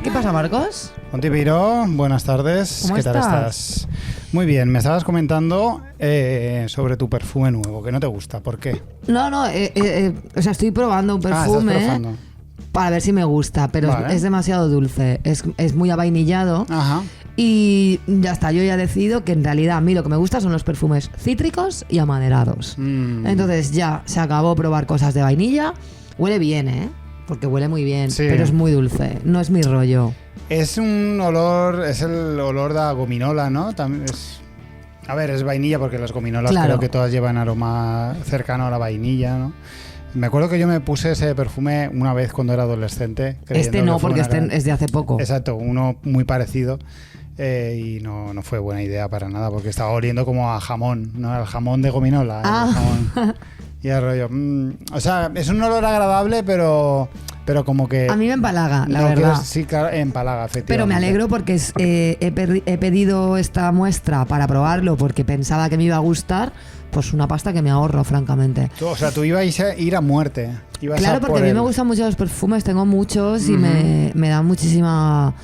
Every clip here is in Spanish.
¿Qué pasa, Marcos? Monty Peiró, buenas tardes. ¿Cómo ¿Qué tal estás? Muy bien, me estabas comentando sobre tu perfume nuevo, que no te gusta. ¿Por qué? No, o sea, estoy probando un perfume estás probando. para ver si me gusta, pero Vale. es demasiado dulce, es muy avainillado. Ajá. Y ya está, yo ya he decidido que en realidad a mí lo que me gusta son los perfumes cítricos y amaderados. Entonces ya se acabó probar cosas de vainilla. Huele bien, porque huele muy bien, Sí. pero es muy dulce, no es mi rollo. Es un olor, es el olor de gominola, ¿no? También es, a ver, es vainilla porque las gominolas Claro. creo que todas llevan aroma cercano a la vainilla, ¿no? Me acuerdo que yo me puse ese perfume una vez cuando era adolescente. Este no, porque este es de hace poco. Exacto, uno muy parecido. Y no fue buena idea para nada porque estaba oliendo como a jamón, ¿no? El jamón de gominola. El jamón. Y el rollo. O sea, es un olor agradable, pero como que. A mí me empalaga, la no verdad. quieres- sí, claro, empalaga, efectivamente. Pero me alegro porque he pedido esta muestra para probarlo porque pensaba que me iba a gustar. Pues una pasta que me ahorro, francamente. O sea, tú ibas a ir a muerte. Ibas Claro, a porque por a mí él. me gustan mucho los perfumes, tengo muchos y me da muchísima...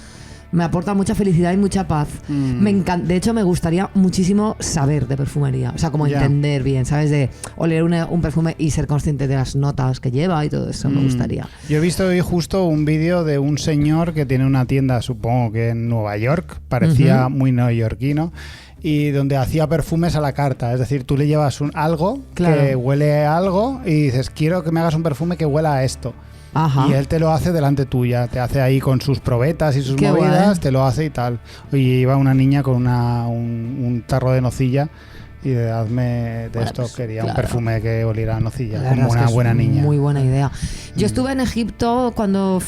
Me aporta mucha felicidad y mucha paz. De hecho, me gustaría muchísimo saber de perfumería. O sea, como Ya. entender bien, ¿sabes? De oler un perfume y ser consciente de las notas que lleva y todo eso me gustaría. Yo he visto hoy justo un vídeo de un señor que tiene una tienda, supongo que en Nueva York, parecía muy neoyorquino, y donde hacía perfumes a la carta. Es decir, tú le llevas algo Claro. que huele a algo y dices, quiero que me hagas un perfume que huela a esto. Ajá. Y él te lo hace delante tuya, te hace ahí con sus probetas y sus Qué movidas, guay. te lo hace y tal. Y iba una niña con un tarro de nocilla y de hazme de Bueno, esto, pues, quería claro. un perfume que oliera a nocilla, La como verdad es una que es buena niña. Muy buena idea. Yo estuve en Egipto cuando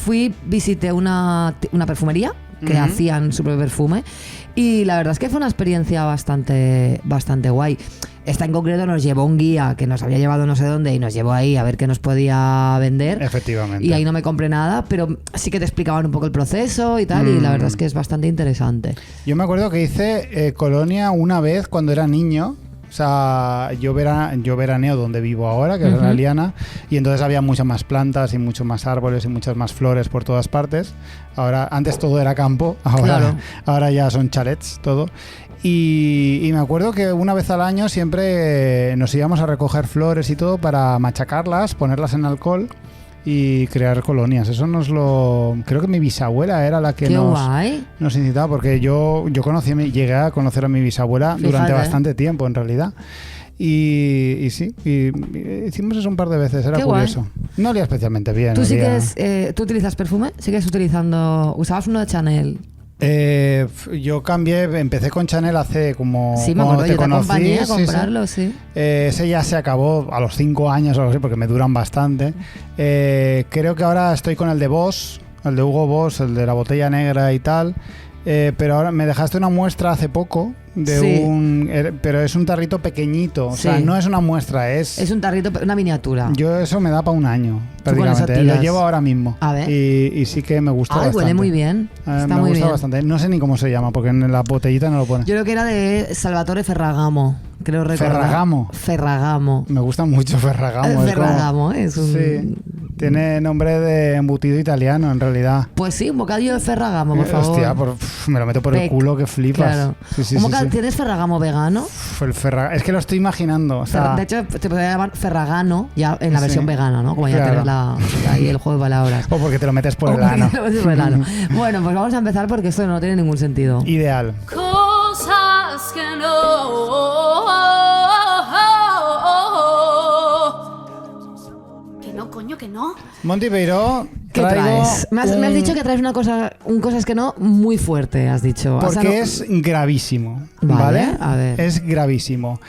visité una perfumería que hacían su propio perfume y la verdad es que fue una experiencia bastante guay. Esta en concreto nos llevó un guía que nos había llevado no sé dónde y nos llevó ahí a ver qué nos podía vender. Efectivamente. Y ahí no me compré nada, pero sí que te explicaban un poco el proceso y tal, y la verdad es que es bastante interesante. Yo me acuerdo que hice colonia una vez cuando era niño. O sea, yo veraneo donde vivo ahora, que es en Aliana, y entonces había muchas más plantas y muchos más árboles y muchas más flores por todas partes. Ahora, antes todo era campo, Claro. ahora ya son chalets todo. Y me acuerdo que una vez al año siempre nos íbamos a recoger flores y todo para machacarlas, ponerlas en alcohol y crear colonias. Eso creo que mi bisabuela era la que ¡Qué guay! nos incitaba, porque yo llegué a conocer a mi bisabuela durante Fíjate. bastante tiempo en realidad. Y sí, hicimos eso un par de veces, era Qué guay. curioso. No olía especialmente bien. ¿Tú olía- tú utilizas perfume? ¿Sigues utilizando? ¿Usabas uno de Chanel? Yo empecé con Chanel hace como Sí, me cuando acuerdo, te yo te conocí. acompañé a sí, sí. comprarlo, sí. Ese ya se acabó a los 5 años o algo así, porque me duran bastante. Creo que ahora estoy con el de Boss, el de Hugo Boss, el de la botella negra y tal. Pero ahora me dejaste una muestra hace poco de Sí. pero es un tarrito pequeñito, o sea, Sí. no es una muestra, Es un tarrito, una miniatura. yo eso me da para un año Tú con eso prácticamente. tiras. Lo llevo ahora mismo. A ver. Y sí que me gusta Ay, bastante. huele muy bien. Está me muy gusta bien. bastante. No sé ni cómo se llama porque en la botellita no lo pone. Yo creo que era de Salvatore Ferragamo, creo recordar. ¿Ferragamo? Ferragamo. Me gusta mucho Ferragamo. es como- Ferragamo, es un... Sí, tiene nombre de embutido italiano en realidad. Pues sí, un bocadillo de Ferragamo, por favor. Hostia, me lo meto por el culo que flipas. Claro. Sí, sí, Un sí, bocadillo- sí. ¿Tienes Ferragamo vegano? Es que lo estoy imaginando. O sea, De hecho, te podría llamar Ferragano ya en la Sí. versión vegana, ¿no? Como ya Claro. tienes ahí el juego de palabras. o porque te lo metes por O el ano. porque te lo metes por el ano. Bueno, pues vamos a empezar porque esto no tiene ningún sentido. Ideal. Cosas que no. Que no, coño, que no. Monty Peiró, ¿Qué traigo traes? Me has dicho que traes una cosa, un cosas que no muy fuerte, has dicho. O sea, porque no- es gravísimo. Vale, ¿Vale? a ver. Es gravísimo.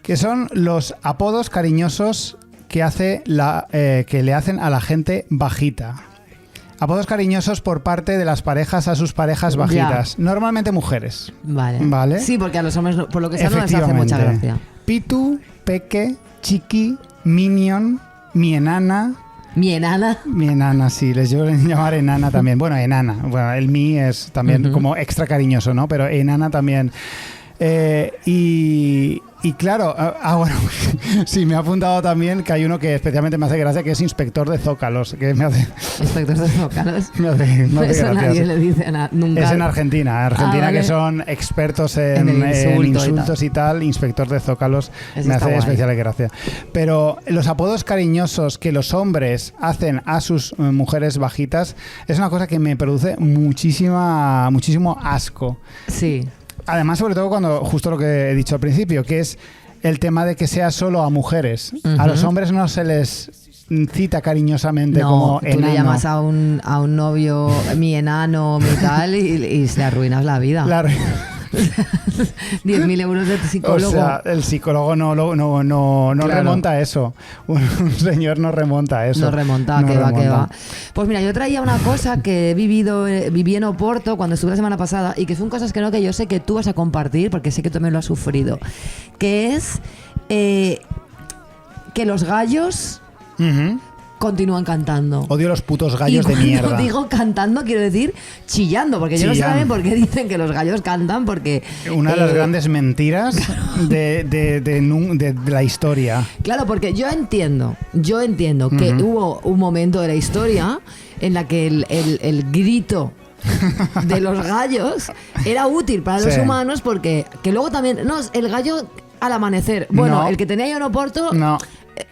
Que son los apodos cariñosos que que le hacen a la gente bajita. Apodos cariñosos por parte de las parejas a sus parejas bajitas. Normalmente mujeres. Vale. Vale. Sí, porque a los hombres, por lo que sea, no les hace mucha Efectivamente. gracia. Pitu, Peque, Chiqui, Minion, mi enana. Mi enana. Mi enana, sí, les llevo a llamar enana también. Bueno, enana. Bueno, el mi es también como extra cariñoso, ¿no? Pero enana también. Y claro, bueno, sí, me ha apuntado también que hay uno que especialmente me hace gracia, que es inspector de zócalos, que me hace... Inspector de zócalos. me hace Eso gracia. nadie le dice nunca. Es en Argentina, vale. Que son expertos en insultos y tal, inspector de zócalos, Eso me está hace guay. especial gracia. Pero los apodos cariñosos que los hombres hacen a sus mujeres bajitas es una cosa que me produce muchísimo asco. Sí. Además, sobre todo cuando, justo lo que he dicho al principio, que es el tema de que sea solo a mujeres. A los hombres no se les cita cariñosamente como tú enano. le llamas a un novio mi enano, mi tal, y se arruinas la vida. Claro. 10.000 euros de psicólogo. O sea, el psicólogo no Claro. remonta eso. Un señor no remonta eso. No remonta, No que remonta. va. Pues mira, yo traía una cosa que viví en Oporto cuando estuve la semana pasada y que son cosas que yo sé que tú vas a compartir porque sé que tú también lo has sufrido. Que es que los gallos Ujú. continúan cantando. Odio los putos gallos y de mierda. cuando digo cantando, quiero decir chillando, porque yo no sé Chillan. también por qué dicen que los gallos cantan, porque... Una de las grandes mentiras de la historia. Claro, porque yo entiendo que hubo un momento de la historia en la que el grito de los gallos era útil para los Sí. humanos, porque que luego también... No, el gallo al amanecer. Bueno, No. el que tenía yo en Oporto... No.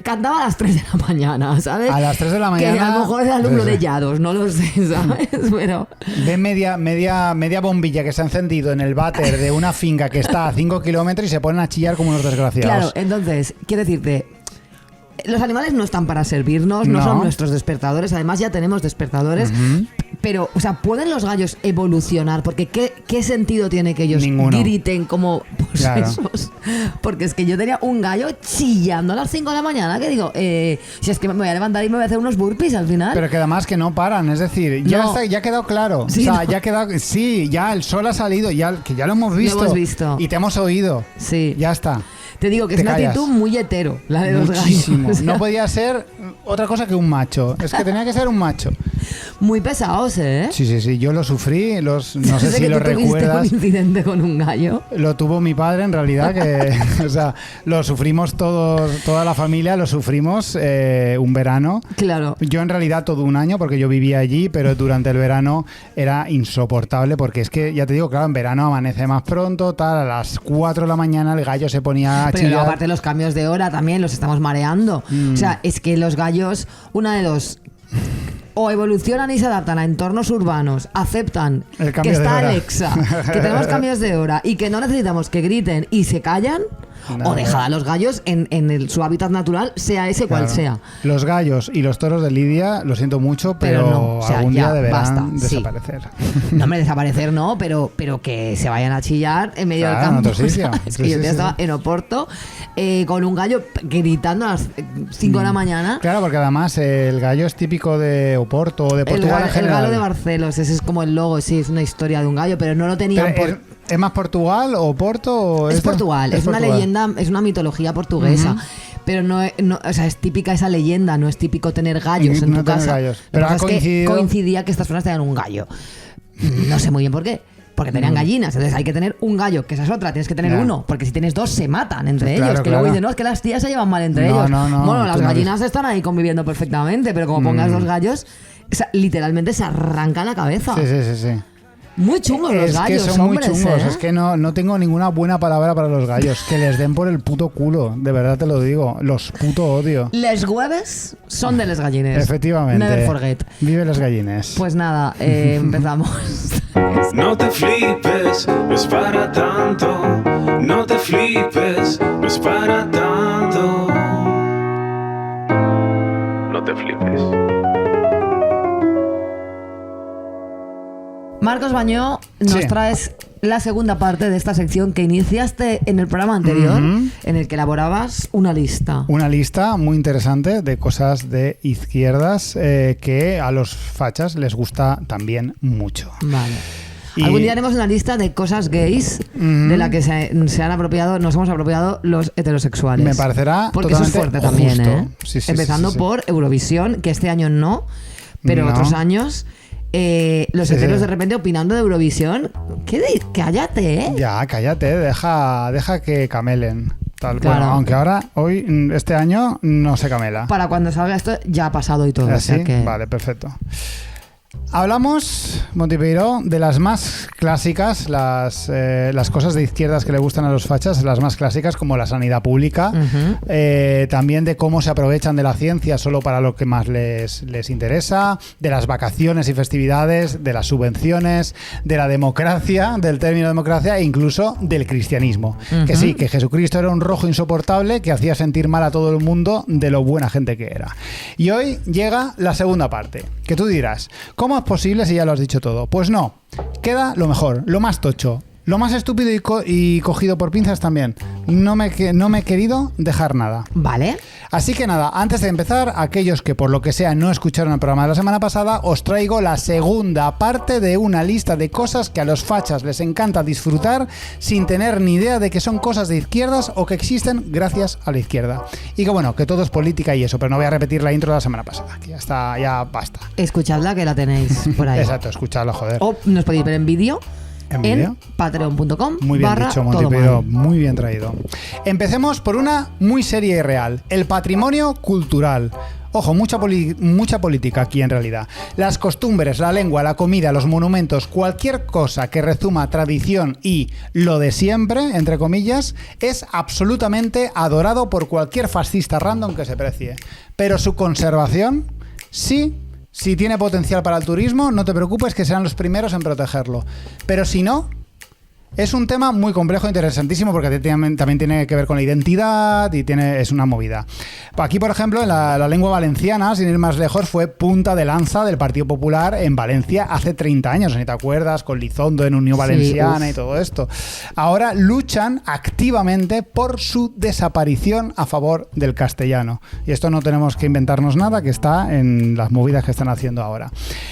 Cantaba a las 3 de la mañana, ¿sabes? A las 3 de la mañana. Que a lo mejor era alumno Sí, sí. de Llados, no lo sé, ¿sabes? Pero... Ve media bombilla que se ha encendido en el váter de una finca que está a 5 kilómetros y se ponen a chillar como unos desgraciados. Claro, entonces, quiero decirte, los animales no están para servirnos, no No. son nuestros despertadores, además ya tenemos despertadores, pero, o sea, ¿pueden los gallos evolucionar? Porque ¿qué sentido tiene que ellos Ninguno. griten como pues Claro. esos? Porque es que yo tenía un gallo chillando a las 5 de la mañana, que digo, si es que me voy a levantar y me voy a hacer unos burpees al final. Pero que además que no paran, es decir, ya No. ya ha quedado claro. Sí, o sea, ¿no? ya ha quedado. Sí, ya el sol ha salido, que ya lo hemos visto. hemos visto. Y te hemos oído. Sí. Ya está. Te digo que Te es una callas. actitud muy hetero, la de los Muchísimo. gallos. O sea, No podía ser otra cosa que un macho. Es que tenía que ser un macho. muy pesados, ¿eh? Sí. Yo lo sufrí. No sé Desde si que lo tú tuviste recuerdas. un incidente con un gallo. Lo tuvo mi padre en realidad, que o sea, lo sufrimos toda la familia, lo sufrimos un verano. Claro. Yo en realidad todo un año porque yo vivía allí, pero durante el verano era insoportable porque es que, ya te digo, claro, en verano amanece más pronto, tal, a las 4 de la mañana el gallo se ponía a Pero luego, chillar. aparte los cambios de hora también los estamos mareando. O sea, es que los gallos, una de dos, o evolucionan y se adaptan a entornos urbanos, aceptan El que cambio de está hora. Alexa, que tenemos cambios de hora y que no necesitamos que griten y se callan, No. o dejar a los gallos en su hábitat natural, sea ese cual Claro. sea. Los gallos y los toros de Lidia, lo siento mucho, Pero pero no, o sea, algún ya, día deberán basta, sí. desaparecer. No me desaparecer, no, pero que se vayan a chillar en medio Claro, del en campo. otro sitio. ¿Sabes? Sí, Que yo sí, ya sí, estaba sí. en Oporto con un gallo gritando a las 5 de la mañana. Claro, porque además el gallo es típico de Oporto o de El, Portugal en el general. galo de Barcelos, ese es como el logo, sí, es una historia de un gallo, pero no lo tenían Pero, por... ¿Es más Portugal o Porto? O Es Portugal, es una Portugal. leyenda, es una mitología portuguesa. Pero no, o sea, es típica esa leyenda, no es típico tener gallos en No tu tener casa. gallos. Lo que Pero pasa ha es que coincidido- coincidía que estas personas tenían un gallo. No sé muy bien por qué. Porque tenían gallinas, entonces hay que tener un gallo, que esa es otra, tienes que tener Ya. uno, porque si tienes dos se matan entre Claro, ellos, que luego claro. dicen, no, es que las tías se llevan mal entre No, ellos. no, Bueno, las tú no gallinas están ahí conviviendo perfectamente, pero como pongas dos gallos, o sea, literalmente se arranca la cabeza. Sí. Muy chungos los Es gallos, que son hombres, muy chungos, ¿eh? es que no tengo ninguna buena palabra para los gallos. Que les den por el puto culo, de verdad te lo digo. Los puto odio. Les hueves son de les gallines. Efectivamente. Never forget. Vive los gallines. Pues nada, empezamos. No te flipes, no es para tanto. No te flipes, no es para tanto. No te flipes. Marcos Bañó, nos Sí. traes la segunda parte de esta sección que iniciaste en el programa anterior, en el que elaborabas una lista. Una lista muy interesante de cosas de izquierdas que a los fachas les gusta también mucho. Vale. Y- Algún día haremos una lista de cosas gays de la que se han apropiado, nos hemos apropiado los heterosexuales. Me parecerá porque eso es totalmente fuerte también, justo. ¿eh? Sí, Empezando sí. por Eurovisión, que este año no, pero No. otros años. los Sí, heteros sí. de repente opinando de Eurovisión. Cállate, ¿eh? Ya, cállate, deja que camelen. Tal. Claro. Bueno, aunque ahora, este año, no se camela. Para cuando salga esto ya ha pasado y todo. O ¿Así? sea que... Vale, perfecto. Hablamos, Montipeiro, de las más clásicas, las cosas de izquierdas que le gustan a los fachas, las más clásicas como la sanidad pública, también de cómo se aprovechan de la ciencia solo para lo que más les interesa, de las vacaciones y festividades, de las subvenciones, de la democracia, del término democracia e incluso del cristianismo. Que sí, que Jesucristo era un rojo insoportable que hacía sentir mal a todo el mundo de lo buena gente que era. Y hoy llega la segunda parte, que tú dirás, ¿cómo es posible si ya lo has dicho todo? Pues no, queda lo mejor, lo más tocho, lo más estúpido y cogido por pinzas también. No me he querido dejar nada. Vale. Así que nada, antes de empezar, aquellos que por lo que sea no escucharon el programa de la semana pasada, os traigo la segunda parte de una lista de cosas que a los fachas les encanta disfrutar sin tener ni idea de que son cosas de izquierdas o que existen gracias a la izquierda. Y que bueno, que todo es política y eso, pero no voy a repetir la intro de la semana pasada, que ya está, ya basta. Escuchadla que la tenéis por ahí. Exacto, escuchadlo, joder. O nos podéis ver en vídeo. ¿En vídeo? patreon.com. Muy bien dicho, todo Montipeiro, mal. muy bien traído. Empecemos por una muy seria y real, el patrimonio cultural. Ojo, mucha política aquí en realidad. Las costumbres, la lengua, la comida, los monumentos, cualquier cosa que rezuma tradición y lo de siempre, entre comillas, es absolutamente adorado por cualquier fascista random que se precie. Pero su conservación, sí. Si tiene potencial para el turismo, no te preocupes que serán los primeros en protegerlo. Pero si no, es un tema muy complejo e interesantísimo porque también tiene que ver con la identidad y es una movida. Aquí, por ejemplo, en la lengua valenciana, sin ir más lejos, fue punta de lanza del Partido Popular en Valencia hace 30 años, ¿no te acuerdas? Con Lizondo en Unión Valenciana y todo esto. Ahora luchan activamente por su desaparición a favor del castellano. Y esto no tenemos que inventarnos nada, que está en las movidas que están haciendo ahora.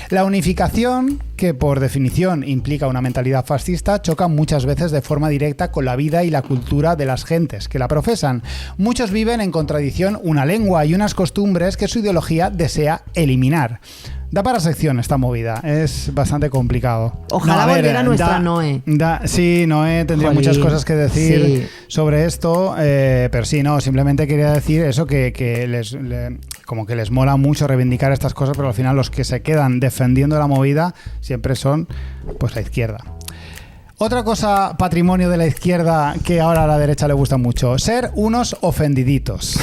La unificación, que por definición implica una mentalidad fascista, choca muchas veces de forma directa con la vida y la cultura de las gentes que la profesan. Muchos viven en contradicción una lengua y unas costumbres que su ideología desea eliminar. Da para sección esta movida, es bastante complicado. Ojalá volviera nuestra Noé. Sí, Noé tendría Jolín, muchas cosas que decir sí. sobre esto, pero sí, no, simplemente quería decir eso, que como que les mola mucho reivindicar estas cosas, pero al final los que se quedan defendiendo la movida siempre son pues la izquierda. Otra cosa, patrimonio de la izquierda, que ahora a la derecha le gusta mucho, ser unos ofendiditos.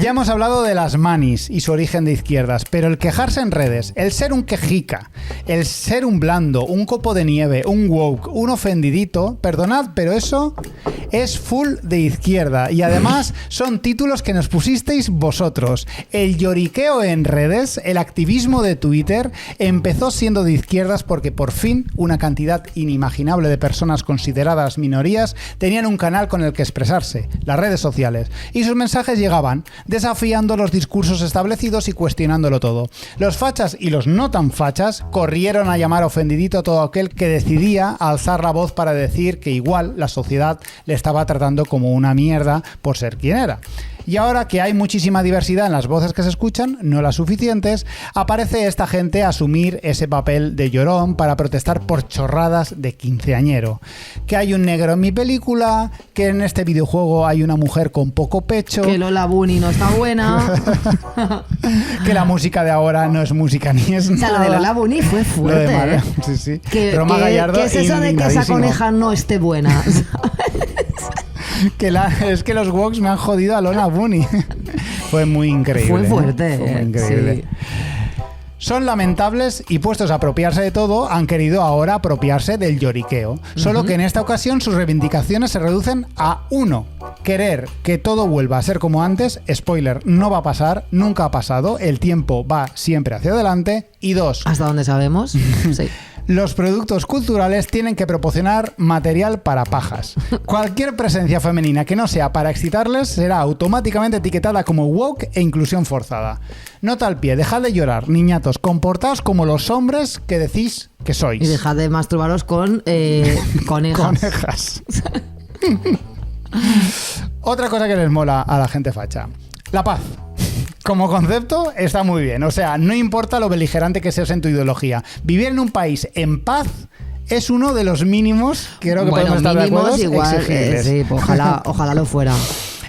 Ya hemos hablado de las manis y su origen de izquierdas, pero el quejarse en redes, el ser un quejica, el ser un blando, un copo de nieve, un woke, un ofendidito, perdonad, pero eso es full de izquierda y además son títulos que nos pusisteis vosotros. El lloriqueo en redes, el activismo de Twitter, empezó siendo de izquierdas porque por fin una cantidad inimaginable de personas consideradas minorías tenían un canal con el que expresarse, las redes sociales, y sus mensajes llegaban desafiando los discursos establecidos y cuestionándolo todo. Los fachas y los no tan fachas corrieron a llamar ofendidito a todo aquel que decidía alzar la voz para decir que igual la sociedad le estaba tratando como una mierda por ser quien era. Y ahora que hay muchísima diversidad en las voces que se escuchan, no las suficientes, aparece esta gente a asumir ese papel de llorón para protestar por chorradas de quinceañero. Que hay un negro en mi película, que en este videojuego hay una mujer con poco pecho, Que Lola Bunny no está buena. que la música de ahora no es música ni es O sea, lo de nada. Lola Bunny fue Lo de fuerte, Mario, ¿eh? sí, sí. ¿Qué Roma Gallardo es eso de que esa indignadísimo. coneja no esté buena? Es que los woks me han jodido a Lola Bunny. Fue muy increíble. Fue fuerte, Fue muy increíble. sí. Son lamentables y puestos a apropiarse de todo, han querido ahora apropiarse del lloriqueo. Solo que en esta ocasión sus reivindicaciones se reducen a uno: querer que todo vuelva a ser como antes. Spoiler, no va a pasar, nunca ha pasado, el tiempo va siempre hacia adelante. Y dos, ¿Hasta dónde sabemos? Sí. los productos culturales tienen que proporcionar material para pajas. Cualquier presencia femenina que no sea para excitarles será automáticamente etiquetada como woke e inclusión forzada. Nota al pie, dejad de llorar, niñatos, comportaos como los hombres que decís que sois. Y dejad de masturbaros con conejas. Conejas. Otra cosa que les mola a la gente facha: la paz. como concepto está muy bien. O sea, no importa lo beligerante que seas en tu ideología. Vivir en un país en paz es uno de los mínimos, creo que podemos estar de acuerdo, igual, exigibles. sí, pues ojalá lo fuera.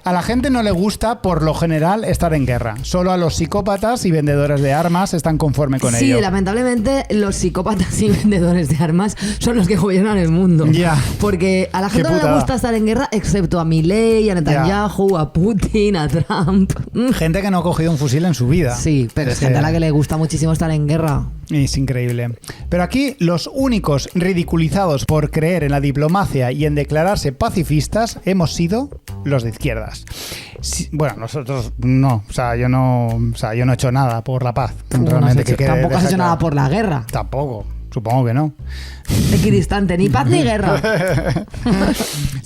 A la gente no le gusta, por lo general, estar en guerra. Solo a los psicópatas y vendedores de armas están conformes con ello. Sí, lamentablemente los psicópatas y vendedores de armas son los que gobiernan el mundo. Ya. Porque a la gente Qué no le putada. gusta estar en guerra, excepto a Milei, a Netanyahu, a Putin, a Trump. Gente que no ha cogido un fusil en su vida. Sí, pero es gente a la que le gusta muchísimo estar en guerra. Es increíble. Pero aquí los únicos ridiculizados por creer en la diplomacia y en declararse pacifistas hemos sido los de izquierdas. Sí, bueno, nosotros no. O sea, yo no he hecho nada por la paz. Realmente, que quede Tampoco has hecho claro. nada por la guerra. Tampoco. Supongo que no. Equidistante, ni paz ni guerra.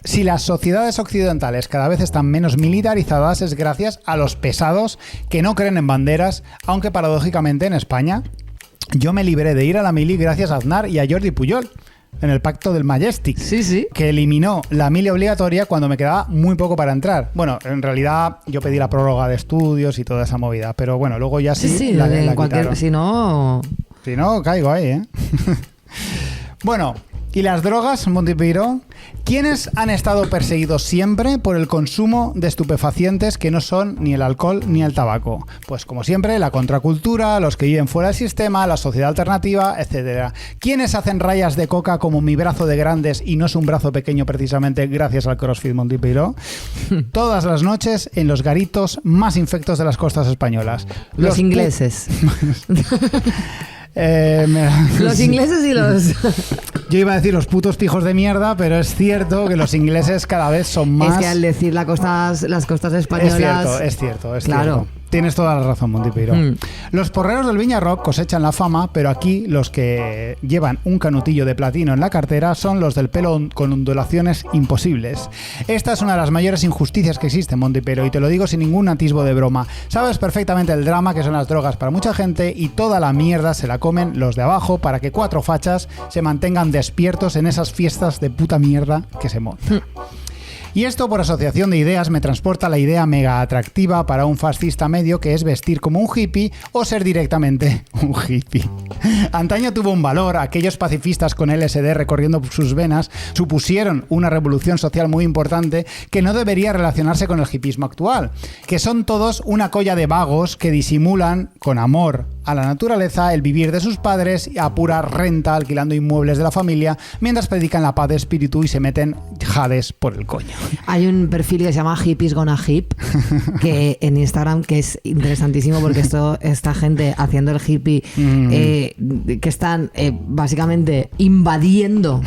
Si las sociedades occidentales cada vez están menos militarizadas es gracias a los pesados que no creen en banderas, aunque paradójicamente en España yo me libré de ir a la mili gracias a Aznar y a Jordi Pujol en el pacto del Majestic, Sí. que eliminó la mili obligatoria cuando me quedaba muy poco para entrar. Bueno, en realidad yo pedí la prórroga de estudios y toda esa movida, pero bueno, luego ya sí, la en cualquier, quitaron. si no... Si no, caigo ahí, ¿eh? Bueno, ¿y las drogas, Montipiro? ¿Quiénes han estado perseguidos siempre por el consumo de estupefacientes que no son ni el alcohol ni el tabaco? Pues como siempre, la contracultura, los que viven fuera del sistema, la sociedad alternativa, etc. ¿Quiénes hacen rayas de coca como mi brazo de grandes y no es un brazo pequeño precisamente gracias al CrossFit, Montipiro? Todas las noches en los garitos más infectos de las costas españolas. Los ingleses. Los ingleses y los... Yo iba a decir los putos pijos de mierda, pero es cierto que los ingleses cada vez son más... Es que al decir las costas españolas... Es cierto. Claro. Tienes toda la razón, Montipiro. Los porreros del Viña Rock cosechan la fama, pero aquí los que llevan un canutillo de platino en la cartera son los del pelo con ondulaciones imposibles. Esta es una de las mayores injusticias que existen, Montipiro, y te lo digo sin ningún atisbo de broma. Sabes perfectamente el drama que son las drogas para mucha gente y toda la mierda se la comen los de abajo para que 4 fachas se mantengan despiertos en esas fiestas de puta mierda que se montan. Y esto, por asociación de ideas, me transporta a la idea mega atractiva para un fascista medio, que es vestir como un hippie o ser directamente un hippie. Antaño tuvo un valor. Aquellos pacifistas con LSD recorriendo sus venas supusieron una revolución social muy importante que no debería relacionarse con el hippismo actual, que son todos una colla de vagos que disimulan con amor a la naturaleza el vivir de sus padres a pura renta alquilando inmuebles de la familia mientras predican la paz de espíritu y se meten jades por el coño. Hay un perfil que se llama Hippies Gonna Hip, que en Instagram, que es interesantísimo porque esta gente haciendo el hippie, que están básicamente invadiendo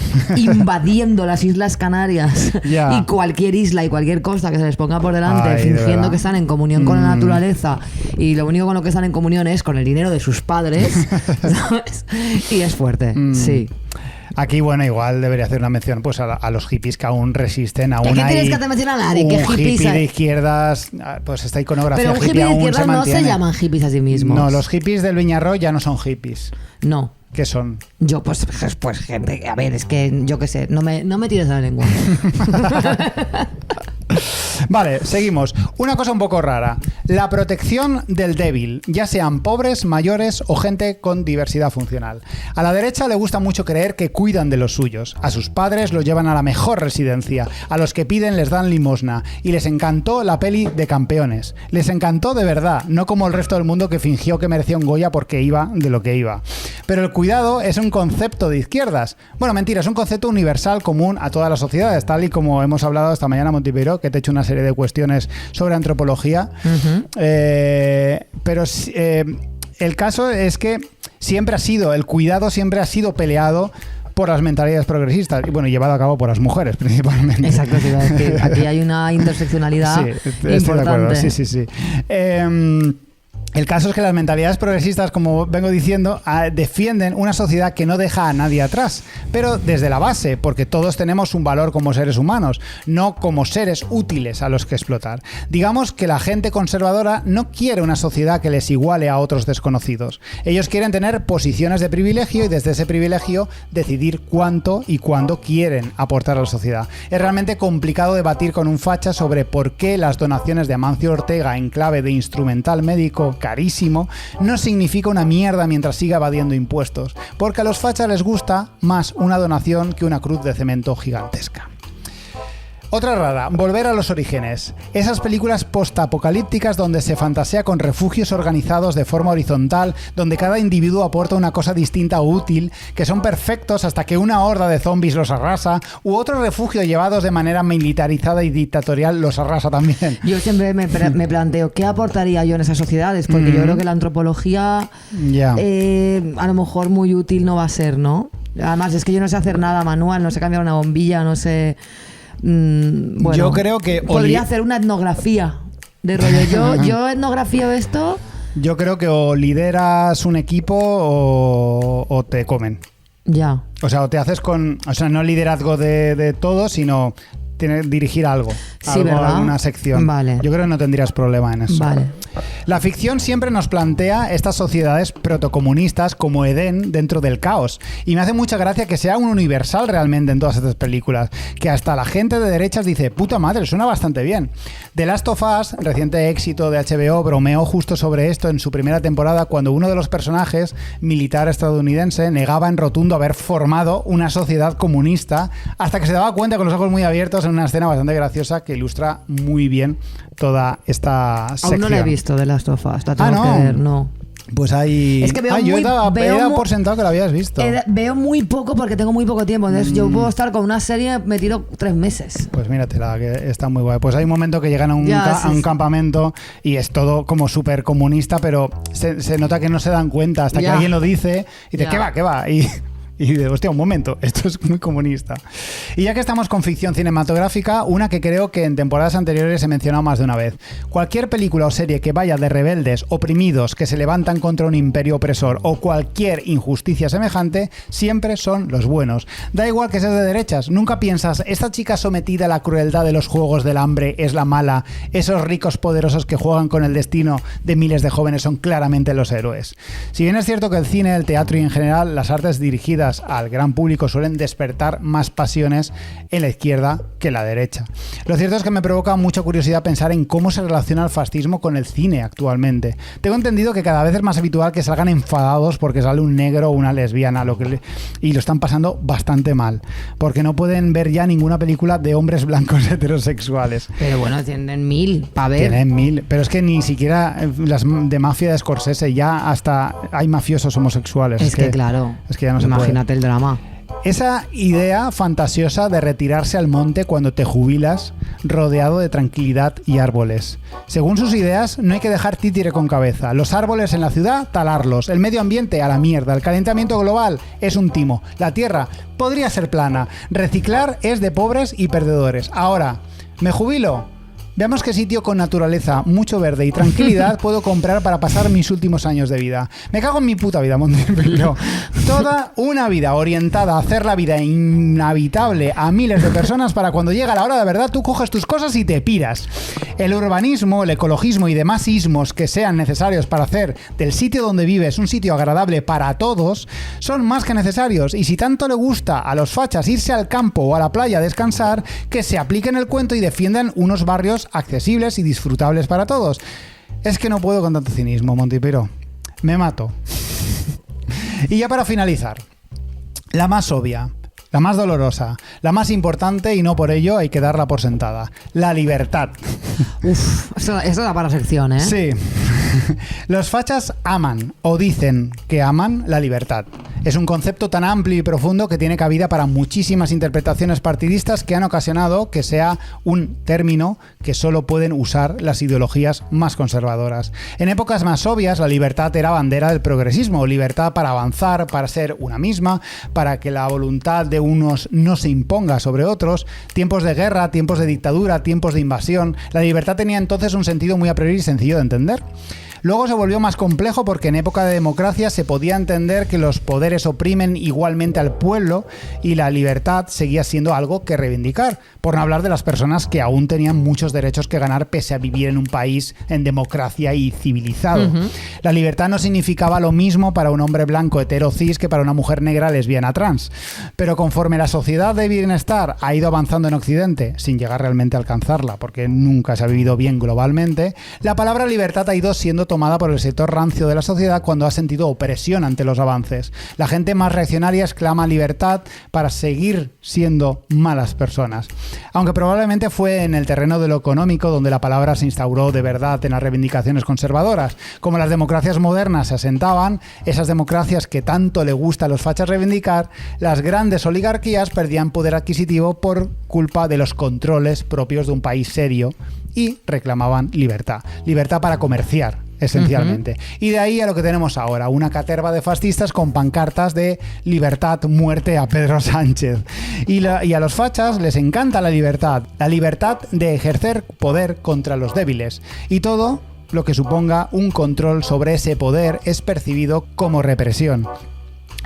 las Islas Canarias y cualquier isla y cualquier costa que se les ponga por delante, fingiendo que están en comunión con la naturaleza, y lo único con lo que están en comunión es con el dinero de sus padres, ¿sabes? Y es fuerte, sí. Aquí, bueno, igual debería hacer una mención pues a los hippies que aún resisten. Aún ¿Qué hay tienes que mencionar, Ari? un ¿Qué hippie hay? de izquierdas, pues esta iconografía Pero un hippie de aún izquierda se no mantiene. se llaman hippies a sí mismos. No, los hippies del Viñarro ya no son hippies. No. ¿Qué son? Yo, pues gente, a ver, es que yo qué sé, no me tires la lengua. Vale, seguimos. Una cosa un poco rara. La protección del débil, ya sean pobres, mayores o gente con diversidad funcional. A la derecha le gusta mucho creer que cuidan de los suyos. A sus padres los llevan a la mejor residencia. A los que piden les dan limosna. Y les encantó la peli de Campeones. Les encantó de verdad, no como el resto del mundo que fingió que merecía un Goya porque iba de lo que iba. Pero el cuidado es un concepto de izquierdas. Bueno, mentira, es un concepto universal común a todas las sociedades, tal y como hemos hablado esta mañana, Montipiro, que te he hecho una serie de cuestiones sobre antropología. Pero el caso es que el cuidado siempre ha sido peleado por las mentalidades progresistas y, bueno, llevado a cabo por las mujeres principalmente. Exacto, sí, es que aquí hay una interseccionalidad sí, estoy importante. de acuerdo, sí. El caso es que las mentalidades progresistas, como vengo diciendo, defienden una sociedad que no deja a nadie atrás, pero desde la base, porque todos tenemos un valor como seres humanos, no como seres útiles a los que explotar. Digamos que la gente conservadora no quiere una sociedad que les iguale a otros desconocidos. Ellos quieren tener posiciones de privilegio y desde ese privilegio decidir cuánto y cuándo quieren aportar a la sociedad. Es realmente complicado debatir con un facha sobre por qué las donaciones de Amancio Ortega en clave de instrumental médico carísimo no significa una mierda mientras siga evadiendo impuestos, porque a los fachas les gusta más una donación que una cruz de cemento gigantesca. Otra rara, volver a los orígenes. Esas películas postapocalípticas donde se fantasea con refugios organizados de forma horizontal, donde cada individuo aporta una cosa distinta o útil, que son perfectos hasta que una horda de zombies los arrasa, u otro refugio llevados de manera militarizada y dictatorial los arrasa también. Yo siempre me planteo, ¿qué aportaría yo en esas sociedades? Porque yo creo que la antropología a lo mejor muy útil no va a ser, ¿no? Además, es que yo no sé hacer nada manual, no sé cambiar una bombilla, no sé... bueno, yo creo que podría hacer una etnografía de rollo. Yo etnografío esto. Yo creo que o lideras un equipo o te comen. Ya. O sea, o te haces con... O sea, no liderazgo de todo, sino dirigir algo. Sí, ¿verdad? Alguna sección. Vale. Yo creo que no tendrías problema en eso. Vale. La ficción siempre nos plantea estas sociedades protocomunistas como Edén dentro del caos. Y me hace mucha gracia que sea un universal realmente en todas estas películas. Que hasta la gente de derechas dice, puta madre, suena bastante bien. The Last of Us, reciente éxito de HBO, bromeó justo sobre esto en su primera temporada cuando uno de los personajes, militar estadounidense, negaba en rotundo haber formado una sociedad comunista hasta que se daba cuenta con los ojos muy abiertos en una escena bastante graciosa que ilustra muy bien toda esta sección. Aún no la he visto de Last of Us, la tengo que ver, no. Pues hay... Es que veo yo muy, he dado por sentado que lo habías visto. Veo muy poco porque tengo muy poco tiempo. Entonces yo puedo estar con una serie, me tiro 3 meses. Pues míratela, que está muy guay. Pues hay un momento que llegan a un campamento y es todo como súper comunista, pero se nota que no se dan cuenta hasta que alguien lo dice y dice, ¿qué va? Y digo, hostia, un momento, esto es muy comunista. Y ya que estamos con ficción cinematográfica, una que creo que en temporadas anteriores he mencionado más de una vez. Cualquier película o serie que vaya de rebeldes, oprimidos, que se levantan contra un imperio opresor o cualquier injusticia semejante, siempre son los buenos. Da igual que seas de derechas, nunca piensas, esta chica sometida a la crueldad de los juegos del hambre es la mala, esos ricos poderosos que juegan con el destino de miles de jóvenes son claramente los héroes. Si bien es cierto que el cine, el teatro y en general las artes dirigidas al gran público suelen despertar más pasiones en la izquierda que en la derecha. Lo cierto es que me provoca mucha curiosidad pensar en cómo se relaciona el fascismo con el cine actualmente. Tengo entendido que cada vez es más habitual que salgan enfadados porque sale un negro o una lesbiana y lo están pasando bastante mal, porque no pueden ver ya ninguna película de hombres blancos heterosexuales. Pero bueno, tienen 1000 para ver. Tienen 1000, pero es que ni siquiera las de mafia de Scorsese, ya hasta hay mafiosos homosexuales. Es que claro, es que ya no se imagínate puede. El drama. Esa idea fantasiosa de retirarse al monte cuando te jubilas, rodeado de tranquilidad y árboles. Según sus ideas, no hay que dejar títere con cabeza. Los árboles en la ciudad, talarlos. El medio ambiente, a la mierda. El calentamiento global es un timo. La tierra podría ser plana. Reciclar es de pobres y perdedores. Ahora, ¿me jubilo? Veamos qué sitio con naturaleza, mucho verde y tranquilidad puedo comprar para pasar mis últimos años de vida. Me cago en mi puta vida, Montepillo. Toda una vida orientada a hacer la vida inhabitable a miles de personas para cuando llega la hora de verdad tú coges tus cosas y te piras. El urbanismo, el ecologismo y demás ismos que sean necesarios para hacer del sitio donde vives un sitio agradable para todos son más que necesarios, y si tanto le gusta a los fachas irse al campo o a la playa a descansar, que se apliquen el cuento y defiendan unos barrios accesibles y disfrutables para todos. Es que no puedo con tanto cinismo, Montipiro. Me mato. Y ya para finalizar, la más obvia, la más dolorosa, la más importante, y no por ello hay que darla por sentada: la libertad. Uf, eso da para sección, ¿eh? Sí. Los fachas aman, o dicen que aman, la libertad. Es un concepto tan amplio y profundo que tiene cabida para muchísimas interpretaciones partidistas que han ocasionado que sea un término que solo pueden usar las ideologías más conservadoras. En épocas más obvias, la libertad era bandera del progresismo, libertad para avanzar, para ser una misma, para que la voluntad de unos no se imponga sobre otros. Tiempos de guerra, tiempos de dictadura, tiempos de invasión. La libertad tenía entonces un sentido muy a priori y sencillo de entender. Luego se volvió más complejo porque en época de democracia se podía entender que los poderes oprimen igualmente al pueblo y la libertad seguía siendo algo que reivindicar, por no hablar de las personas que aún tenían muchos derechos que ganar pese a vivir en un país en democracia y civilizado. La libertad no significaba lo mismo para un hombre blanco hetero cis que para una mujer negra lesbiana trans. Pero conforme la sociedad de bienestar ha ido avanzando en Occidente, sin llegar realmente a alcanzarla, porque nunca se ha vivido bien globalmente, la palabra libertad ha ido siendo tomada por el sector rancio de la sociedad cuando ha sentido opresión ante los avances. La gente más reaccionaria exclama libertad para seguir siendo malas personas. Aunque probablemente fue en el terreno de lo económico donde la palabra se instauró de verdad en las reivindicaciones conservadoras. Como las democracias modernas se asentaban, esas democracias que tanto le gusta a los fachas reivindicar, las grandes oligarquías perdían poder adquisitivo por culpa de los controles propios de un país serio y reclamaban libertad. Libertad para comerciar, esencialmente. Y de ahí a lo que tenemos ahora, una caterva de fascistas con pancartas de libertad, muerte a Pedro Sánchez. Y a los fachas les encanta la libertad de ejercer poder contra los débiles. Y todo lo que suponga un control sobre ese poder es percibido como represión.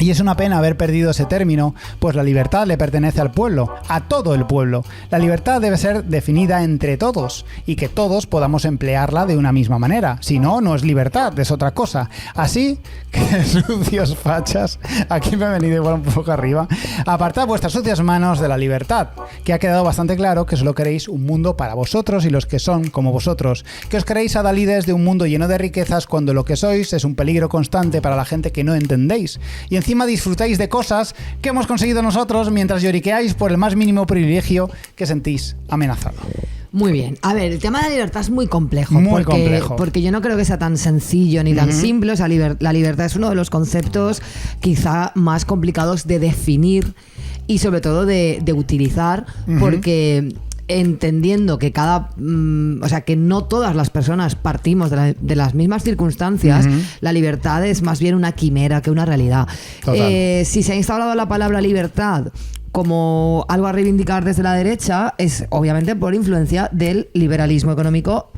Y es una pena haber perdido ese término, pues la libertad le pertenece al pueblo, a todo el pueblo. La libertad debe ser definida entre todos y que todos podamos emplearla de una misma manera. Si no, no es libertad, es otra cosa. Así que, sucios fachas, aquí me he venido igual un poco arriba, apartad vuestras sucias manos de la libertad, que ha quedado bastante claro que solo queréis un mundo para vosotros y los que son como vosotros, que os creéis adalides de un mundo lleno de riquezas cuando lo que sois es un peligro constante para la gente que no entendéis. Y encima disfrutáis de cosas que hemos conseguido nosotros mientras lloriqueáis por el más mínimo privilegio que sentís amenazado. Muy bien. A ver, el tema de la libertad es muy complejo. Muy complejo. Porque yo no creo que sea tan sencillo ni tan simple. O sea, la libertad es uno de los conceptos quizá más complicados de definir y sobre todo de utilizar, porque entendiendo que o sea, que no todas las personas partimos de las mismas circunstancias, la libertad es más bien una quimera que una realidad. Si se ha instaurado la palabra libertad como algo a reivindicar desde la derecha, es obviamente por influencia del liberalismo económico,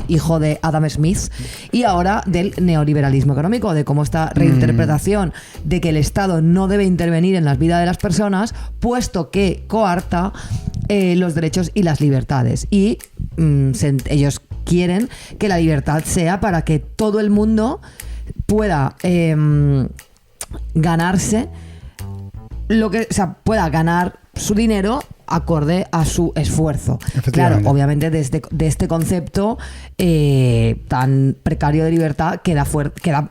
hijo de Adam Smith, y ahora del neoliberalismo económico, de cómo esta reinterpretación de que el Estado no debe intervenir en las vidas de las personas, puesto que coarta los derechos y las libertades. Y ellos quieren que la libertad sea para que todo el mundo pueda ganarse pueda ganar su dinero acorde a su esfuerzo. Claro, obviamente de este concepto tan precario de libertad queda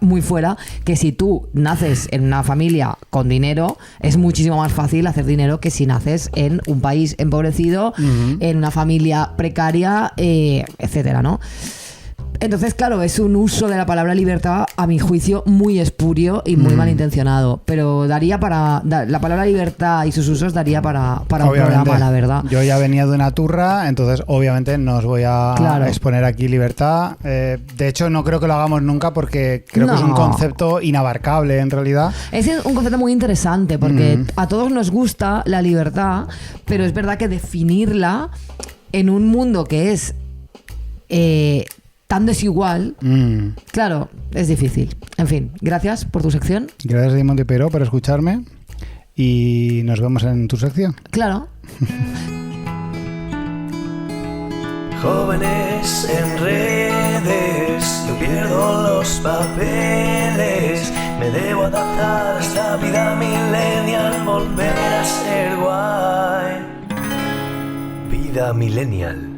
muy fuera que si tú naces en una familia con dinero es muchísimo más fácil hacer dinero que si naces en un país empobrecido, en una familia precaria, etcétera, ¿no? Entonces, claro, es un uso de la palabra libertad, a mi juicio, muy espurio y muy malintencionado. Pero la palabra libertad y sus usos daría para un programa, la verdad. Yo ya venía de una turra, entonces obviamente no os voy a exponer aquí libertad. De hecho, no creo que lo hagamos nunca porque creo que es un concepto inabarcable en realidad. Es un concepto muy interesante porque a todos nos gusta la libertad, pero es verdad que definirla en un mundo que es tan desigual, claro, es difícil. En fin, gracias por tu sección. Gracias, Dimon de Peró, por escucharme y nos vemos en tu sección. Claro. Jóvenes en redes, yo pierdo los papeles, me debo adaptar a esta vida millennial, volver a ser guay. Vida millennial.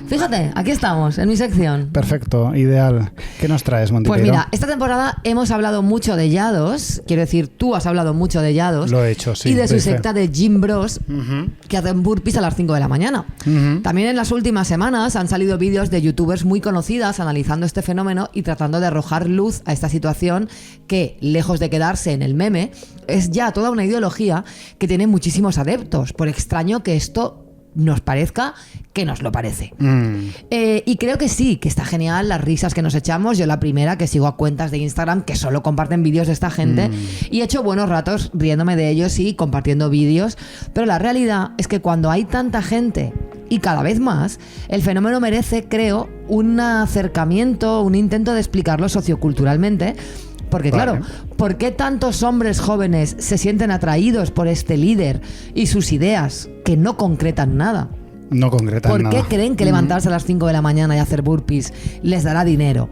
Fíjate, aquí estamos, en mi sección. Perfecto, ideal. ¿Qué nos traes, Montipeiro? Pues mira, esta temporada hemos hablado mucho de Yados. Quiero decir, tú has hablado mucho de Yados. Lo he hecho, sí. Y de su secta de Gym Bros, que hacen burpees a las 5 de la mañana. También en las últimas semanas han salido vídeos de youtubers muy conocidas analizando este fenómeno y tratando de arrojar luz a esta situación que, lejos de quedarse en el meme, es ya toda una ideología que tiene muchísimos adeptos. Por extraño que esto nos parezca, que nos lo parece. Y creo que sí, que está genial las risas que nos echamos. Yo la primera, que sigo a cuentas de Instagram que solo comparten vídeos de esta gente y he hecho buenos ratos riéndome de ellos y compartiendo vídeos, pero la realidad es que cuando hay tanta gente y cada vez más, el fenómeno merece, creo, un acercamiento, un intento de explicarlo socioculturalmente. Porque claro, ¿por qué tantos hombres jóvenes se sienten atraídos por este líder y sus ideas que no concretan nada? No concretan nada. ¿Por qué creen que levantarse a las 5 de la mañana y hacer burpees les dará dinero?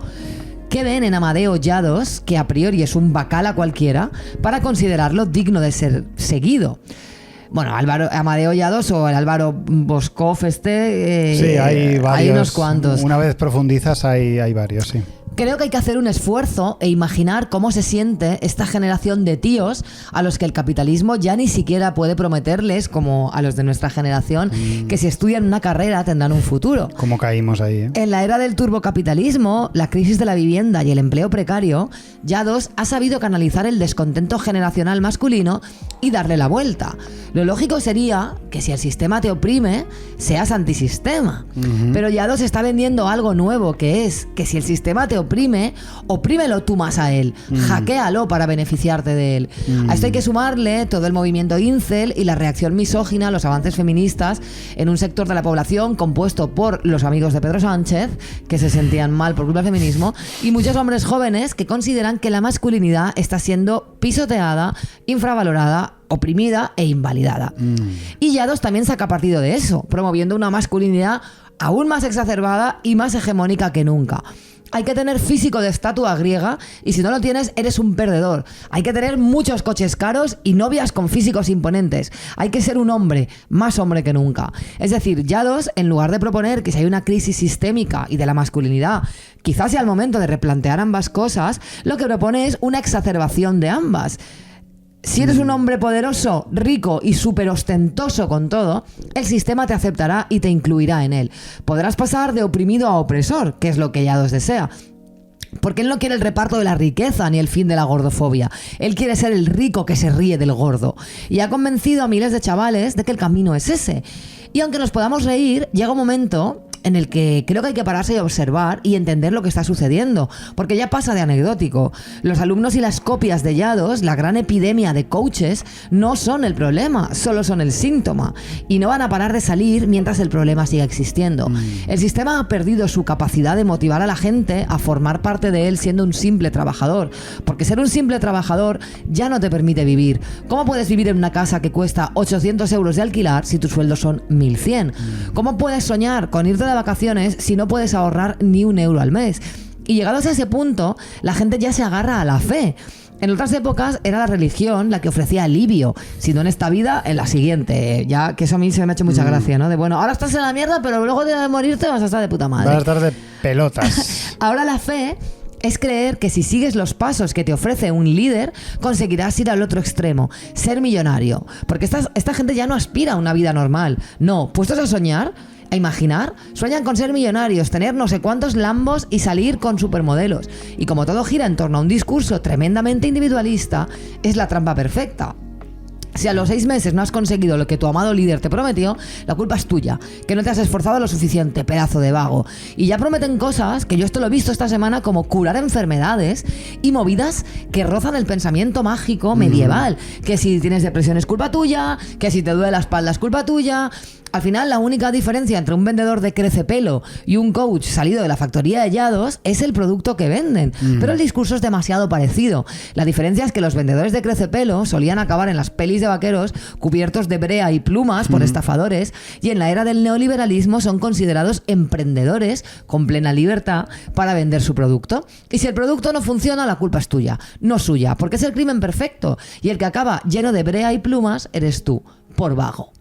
¿Qué ven en Amadeo Llados, que a priori es un bacala cualquiera, para considerarlo digno de ser seguido? Bueno, Amadeo Llados o el Álvaro Boscov sí, hay varios. Hay unos cuantos. Una vez profundizas hay varios, sí. Creo que hay que hacer un esfuerzo e imaginar cómo se siente esta generación de tíos a los que el capitalismo ya ni siquiera puede prometerles, como a los de nuestra generación, que si estudian una carrera tendrán un futuro. Cómo caímos ahí, ¿eh? En la era del turbocapitalismo, la crisis de la vivienda y el empleo precario, Llados ha sabido canalizar el descontento generacional masculino y darle la vuelta. Lo lógico sería que si el sistema te oprime, seas antisistema. Pero Llados está vendiendo algo nuevo, que es que si el sistema te oprime, oprímelo tú más a él. Hackéalo para beneficiarte de él. A esto hay que sumarle todo el movimiento incel y la reacción misógina a los avances feministas en un sector de la población compuesto por los amigos de Pedro Sánchez, que se sentían mal por culpa del feminismo, y muchos hombres jóvenes que consideran que la masculinidad está siendo pisoteada, infravalorada, oprimida e invalidada. Y Llados también saca partido de eso, promoviendo una masculinidad aún más exacerbada y más hegemónica que nunca. Hay que tener físico de estatua griega y si no lo tienes eres un perdedor. Hay que tener muchos coches caros y novias con físicos imponentes. Hay que ser un hombre, más hombre que nunca. Es decir, Llados, en lugar de proponer que si hay una crisis sistémica y de la masculinidad, quizás sea el momento de replantear ambas cosas, lo que propone es una exacerbación de ambas. Si eres un hombre poderoso, rico y súper ostentoso con todo, el sistema te aceptará y te incluirá en él. Podrás pasar de oprimido a opresor, que es lo que Llados desea. Porque él no quiere el reparto de la riqueza ni el fin de la gordofobia. Él quiere ser el rico que se ríe del gordo. Y ha convencido a miles de chavales de que el camino es ese. Y aunque nos podamos reír, llega un momento en el que creo que hay que pararse y observar y entender lo que está sucediendo, porque ya pasa de anecdótico. Los alumnos y las copias de Llados, la gran epidemia de coaches, no son el problema, solo son el síntoma, y no van a parar de salir mientras el problema siga existiendo. El sistema ha perdido su capacidad de motivar a la gente a formar parte de él siendo un simple trabajador, porque ser un simple trabajador ya no te permite vivir. ¿Cómo puedes vivir en una casa que cuesta 800 euros de alquilar si tus sueldos son 1.100? ¿Cómo puedes soñar con irte de vacaciones si no puedes ahorrar ni un euro al mes? Y llegados a ese punto, la gente ya se agarra a la fe. En otras épocas era la religión la que ofrecía alivio, si no en esta vida, en la siguiente. Ya que eso a mí se me ha hecho mucha gracia, ¿no? De bueno, ahora estás en la mierda, pero luego de morirte vas a estar de puta madre. Vas a estar de pelotas. Ahora la fe es creer que si sigues los pasos que te ofrece un líder, conseguirás ir al otro extremo, ser millonario. Porque esta gente ya no aspira a una vida normal. No, puestos a soñar, a imaginar, sueñan con ser millonarios, tener no sé cuántos Lambos y salir con supermodelos. Y como todo gira en torno a un discurso tremendamente individualista, es la trampa perfecta. Si a los 6 meses no has conseguido lo que tu amado líder te prometió, la culpa es tuya, que no te has esforzado lo suficiente, pedazo de vago. Y ya prometen cosas, que yo esto lo he visto esta semana, como curar enfermedades y movidas que rozan el pensamiento mágico medieval. Que si tienes depresión es culpa tuya, que si te duele la espalda es culpa tuya. Al final, la única diferencia entre un vendedor de crecepelo y un coach salido de la factoría de Llados es el producto que venden. Pero el discurso es demasiado parecido. La diferencia es que los vendedores de crecepelo solían acabar en las pelis de vaqueros cubiertos de brea y plumas por estafadores, y en la era del neoliberalismo son considerados emprendedores con plena libertad para vender su producto. Y si el producto no funciona, la culpa es tuya, no suya, porque es el crimen perfecto. Y el que acaba lleno de brea y plumas eres tú, por vago.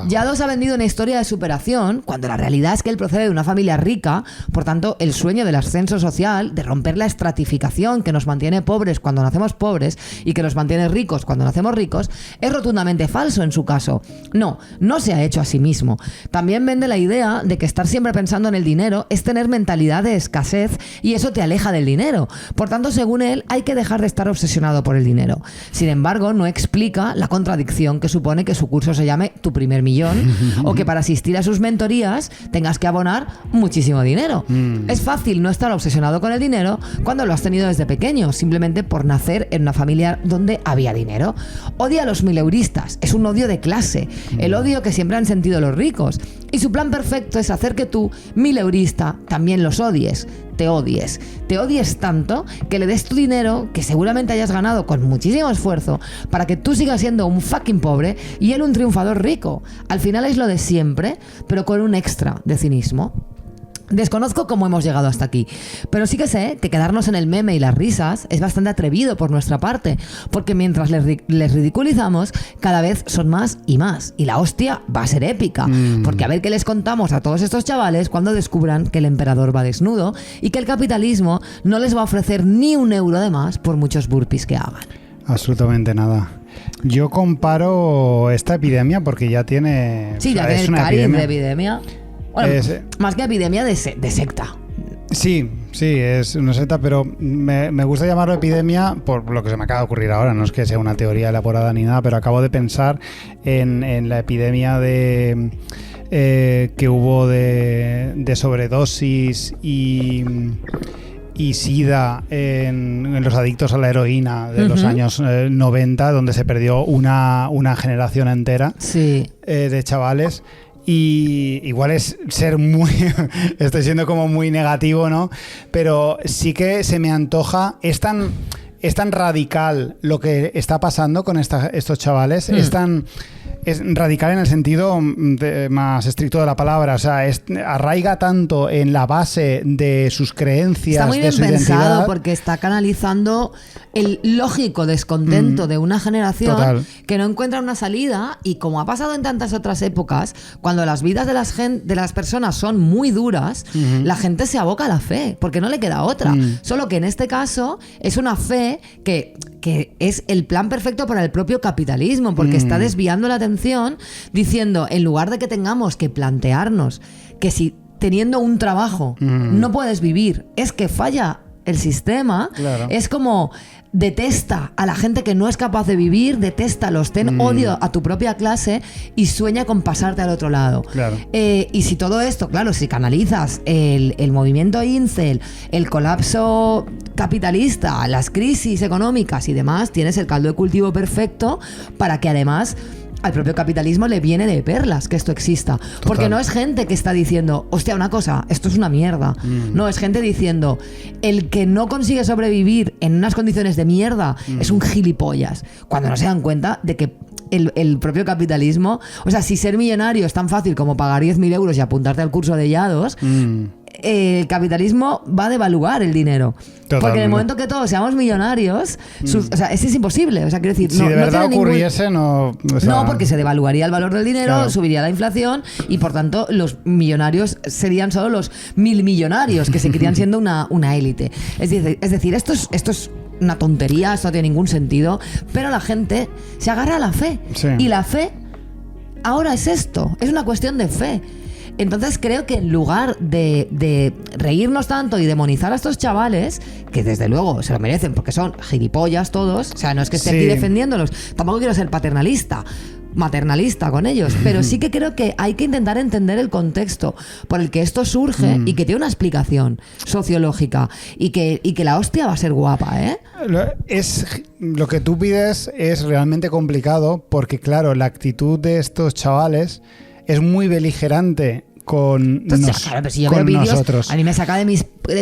Llados ha vendido una historia de superación cuando la realidad es que él procede de una familia rica. Por tanto, el sueño del ascenso social, de romper la estratificación que nos mantiene pobres cuando nacemos pobres y que nos mantiene ricos cuando nacemos ricos, es rotundamente falso en su caso. No se ha hecho a sí mismo. También vende la idea de que estar siempre pensando en el dinero es tener mentalidad de escasez y eso te aleja del dinero. Por tanto, según él, hay que dejar de estar obsesionado por el dinero. Sin embargo, no explica la contradicción que supone que su curso se llame Tu primer millón, o que para asistir a sus mentorías tengas que abonar muchísimo dinero. Es fácil no estar obsesionado con el dinero cuando lo has tenido desde pequeño, simplemente por nacer en una familia donde había dinero. Odia a los mileuristas, es un odio de clase, el odio que siempre han sentido los ricos. Y su plan perfecto es hacer que tú, 1000eurista, también los odies. Te odies tanto que le des tu dinero, que seguramente hayas ganado con muchísimo esfuerzo, para que tú sigas siendo un fucking pobre y él un triunfador rico. Al final es lo de siempre, pero con un extra de cinismo. Desconozco cómo hemos llegado hasta aquí, pero sí que sé que quedarnos en el meme y las risas es bastante atrevido por nuestra parte, porque mientras les ridiculizamos, cada vez son más, y la hostia va a ser épica, porque a ver qué les contamos a todos estos chavales cuando descubran que el emperador va desnudo y que el capitalismo no les va a ofrecer ni un euro de más por muchos burpees que hagan. Absolutamente nada. Yo comparo esta epidemia porque ya tiene... Sí, ya tiene el cariz de epidemia. Bueno, más que epidemia de secta. Sí, es una secta, pero me gusta llamarlo epidemia por lo que se me acaba de ocurrir ahora. No es que sea una teoría elaborada ni nada, pero acabo de pensar en la epidemia de que hubo de sobredosis y SIDA en los adictos a la heroína de los años 90, donde se perdió una generación entera de chavales. Y igual es ser muy... estoy siendo como muy negativo, ¿no? Pero sí que se me antoja... Es tan radical lo que está pasando con estos chavales. Es radical en el sentido más estricto de la palabra. O sea, arraiga tanto en la base de sus creencias, está muy bien de su pensado identidad. Porque está canalizando el lógico descontento de una generación que no encuentra una salida, y como ha pasado en tantas otras épocas, cuando las vidas de las personas son muy duras, la gente se aboca a la fe, porque no le queda otra. Solo que en este caso es una fe que es el plan perfecto para el propio capitalismo, porque está desviando la atención diciendo, en lugar de que tengamos que plantearnos que si teniendo un trabajo no puedes vivir, es que falla el sistema, es como... Detesta a la gente que no es capaz de vivir, detéstalos, ten odio a tu propia clase y sueña con pasarte al otro lado. Y si todo esto, claro, si canalizas el movimiento incel, el colapso capitalista, las crisis económicas y demás, tienes el caldo de cultivo perfecto para que además al propio capitalismo le viene de perlas que esto exista. Porque no es gente que está diciendo, hostia, una cosa, esto es una mierda. No, es gente diciendo, el que no consigue sobrevivir en unas condiciones de mierda es un gilipollas. Cuando no se dan cuenta de que el propio capitalismo... O sea, si ser millonario es tan fácil como pagar 10.000 euros y apuntarte al curso de Yados... El capitalismo va a devaluar el dinero. Porque en el momento que todos seamos millonarios, o sea, es imposible. O sea, quiero decir, si de verdad ocurriese, no. O sea, no, porque se devaluaría el valor del dinero, subiría la inflación y por tanto los millonarios serían solo los 1000 millonarios que seguirían siendo una élite. Es decir, esto es una tontería, esto no tiene ningún sentido, pero la gente se agarra a la fe. Y la fe ahora es esto, es una cuestión de fe. Entonces creo que en lugar de reírnos tanto y demonizar a estos chavales, que desde luego se lo merecen porque son gilipollas todos, o sea, no es que esté aquí defendiéndolos, tampoco quiero ser maternalista con ellos, pero sí que creo que hay que intentar entender el contexto por el que esto surge y que tiene una explicación sociológica y que la hostia va a ser guapa, ¿eh? Lo que tú pides es realmente complicado porque, claro, la actitud de estos chavales es muy beligerante con nosotros. A mí me saca de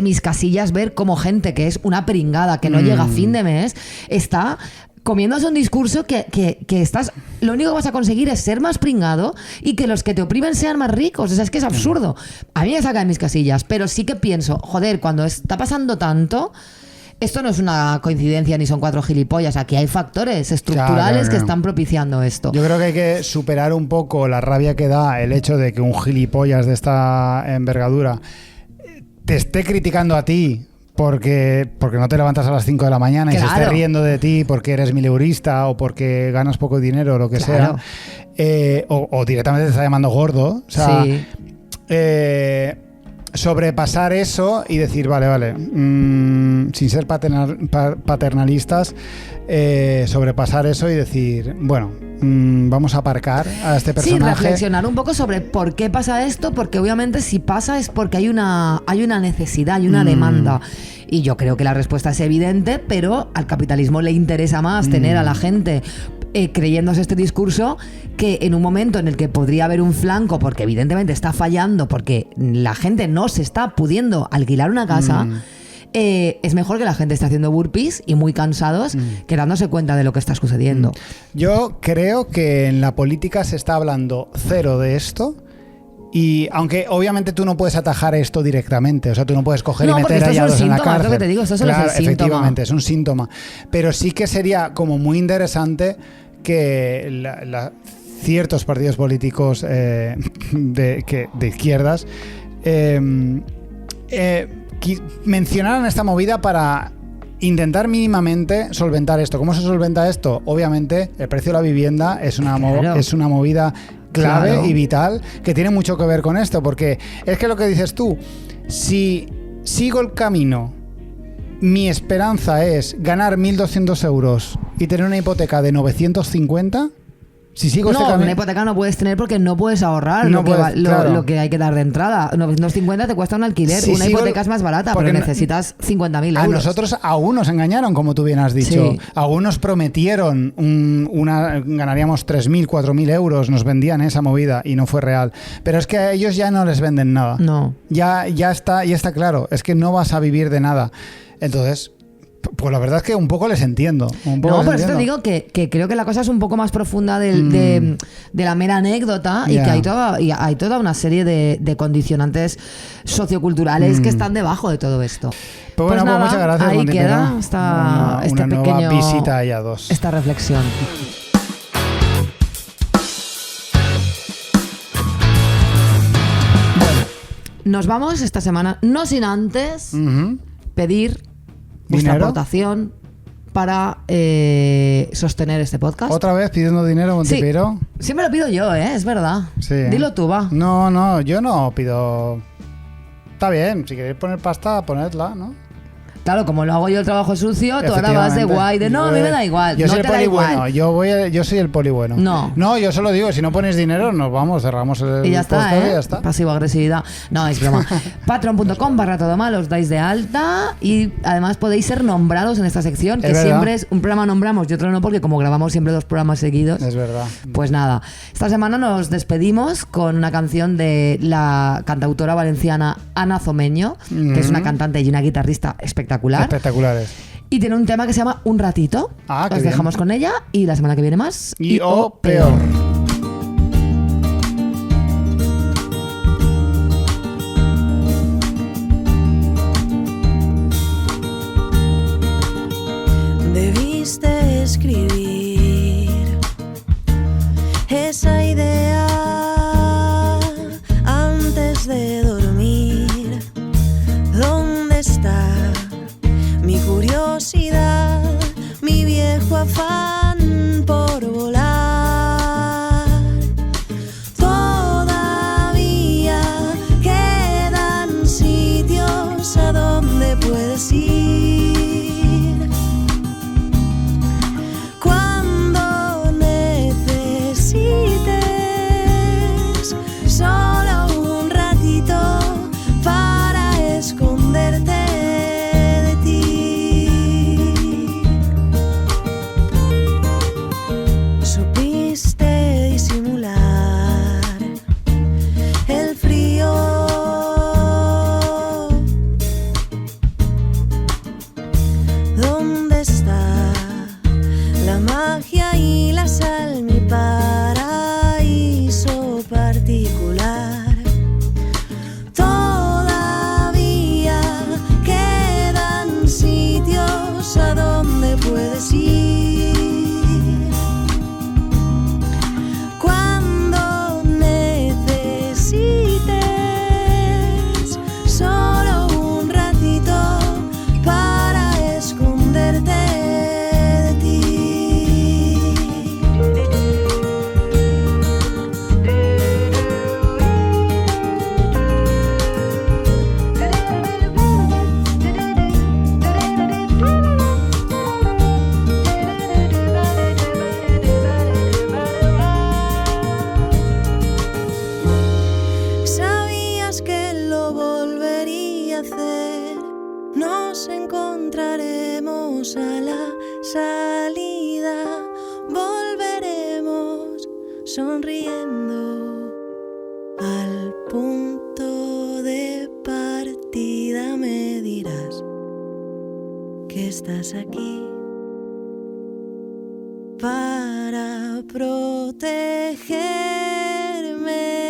mis casillas ver cómo gente que es una pringada, que no llega a fin de mes, está comiéndose un discurso que estás... Lo único que vas a conseguir es ser más pringado y que los que te oprimen sean más ricos. O sea, es que es absurdo. A mí me saca de mis casillas, pero sí que pienso, joder, cuando está pasando tanto... Esto no es una coincidencia ni son 4 gilipollas. Aquí hay factores estructurales que están propiciando esto. Yo creo que hay que superar un poco la rabia que da el hecho de que un gilipollas de esta envergadura te esté criticando a ti porque no te levantas a las 5 de la mañana y se esté riendo de ti porque eres mileurista o porque ganas poco dinero o lo que sea. O directamente te está llamando gordo. O sea, sobrepasar eso y decir, vale, sin ser paternalistas, sobrepasar eso y decir, bueno, vamos a aparcar a este personaje. Sí, reflexionar un poco sobre por qué pasa esto, porque obviamente si pasa es porque hay una necesidad, hay una demanda. Y yo creo que la respuesta es evidente, pero al capitalismo le interesa más tener a la gente creyéndose este discurso que en un momento en el que podría haber un flanco, porque evidentemente está fallando, porque la gente no se está pudiendo alquilar una casa, es mejor que la gente esté haciendo burpees y muy cansados que dándose cuenta de lo que está sucediendo. Yo creo que en la política se está hablando cero de esto. Y aunque obviamente tú no puedes atajar esto directamente, o sea, tú no puedes coger y meter a dos en la cárcel. Es lo que te digo, esto solo claro, es el síntoma. efectivamente, es un síntoma. Pero sí que sería como muy interesante que ciertos partidos políticos de izquierdas mencionaran esta movida para intentar mínimamente solventar esto. ¿Cómo se solventa esto? Obviamente, el precio de la vivienda es una movida clave y vital que tiene mucho que ver con esto, porque es que lo que dices tú, si sigo el camino, mi esperanza es ganar 1.200 euros y tener una hipoteca de 950. Si sigo este camino, una hipoteca no puedes tener porque no puedes ahorrar lo que hay que dar de entrada. 950 te cuesta un alquiler. Una hipoteca es más barata, pero necesitas 50.000 euros. A nosotros aún nos engañaron, como tú bien has dicho. Sí. Aún nos prometieron ganaríamos 3.000, 4.000 euros, nos vendían esa movida y no fue real. Pero es que a ellos ya no les venden nada. No. Ya está claro, es que no vas a vivir de nada. Entonces, pues la verdad es que un poco les entiendo. Por eso te digo que creo que la cosa es un poco más profunda de la mera anécdota y que hay toda una serie de condicionantes socioculturales que están debajo de todo esto. Pues bueno, nada, muchas gracias. Ahí queda una nueva visita a dos. Esta reflexión. Bueno, nos vamos esta semana, no sin antes pedir vuestra aportación para sostener este podcast. ¿Otra vez pidiendo dinero, Montipiro? Sí, siempre lo pido yo, es verdad. Sí. Dilo tú, va. No, yo no pido. Está bien, si queréis poner pasta, ponedla, ¿no? Claro, como lo hago yo el trabajo sucio, tú ahora vas de guay, a mí me da igual. Yo no soy te el da poli igual. bueno, yo soy el poli bueno. No, yo solo digo, si no pones dinero, nos vamos, cerramos el y ya está, y ya está. Pasivo-agresividad. No, es broma. Patreon.com/todomal, os dais de alta y además podéis ser nombrados en esta sección, que siempre es un programa nombramos y otro no, porque como grabamos siempre 2 programas seguidos. Es verdad. Pues nada, esta semana nos despedimos con una canción de la cantautora valenciana Ana Zomeño, que es una cantante y una guitarrista espectacular. Espectaculares. Y tiene un tema que se llama Un Ratito. Os dejamos con ella y la semana que viene más. Y o peor. Debiste escribir esa idea antes de dormir. ¿Dónde está mi curiosidad, mi viejo afán por volar? Todavía quedan sitios a donde puedes ir cuando necesites sonriendo. Al punto de partida me dirás que estás aquí para protegerme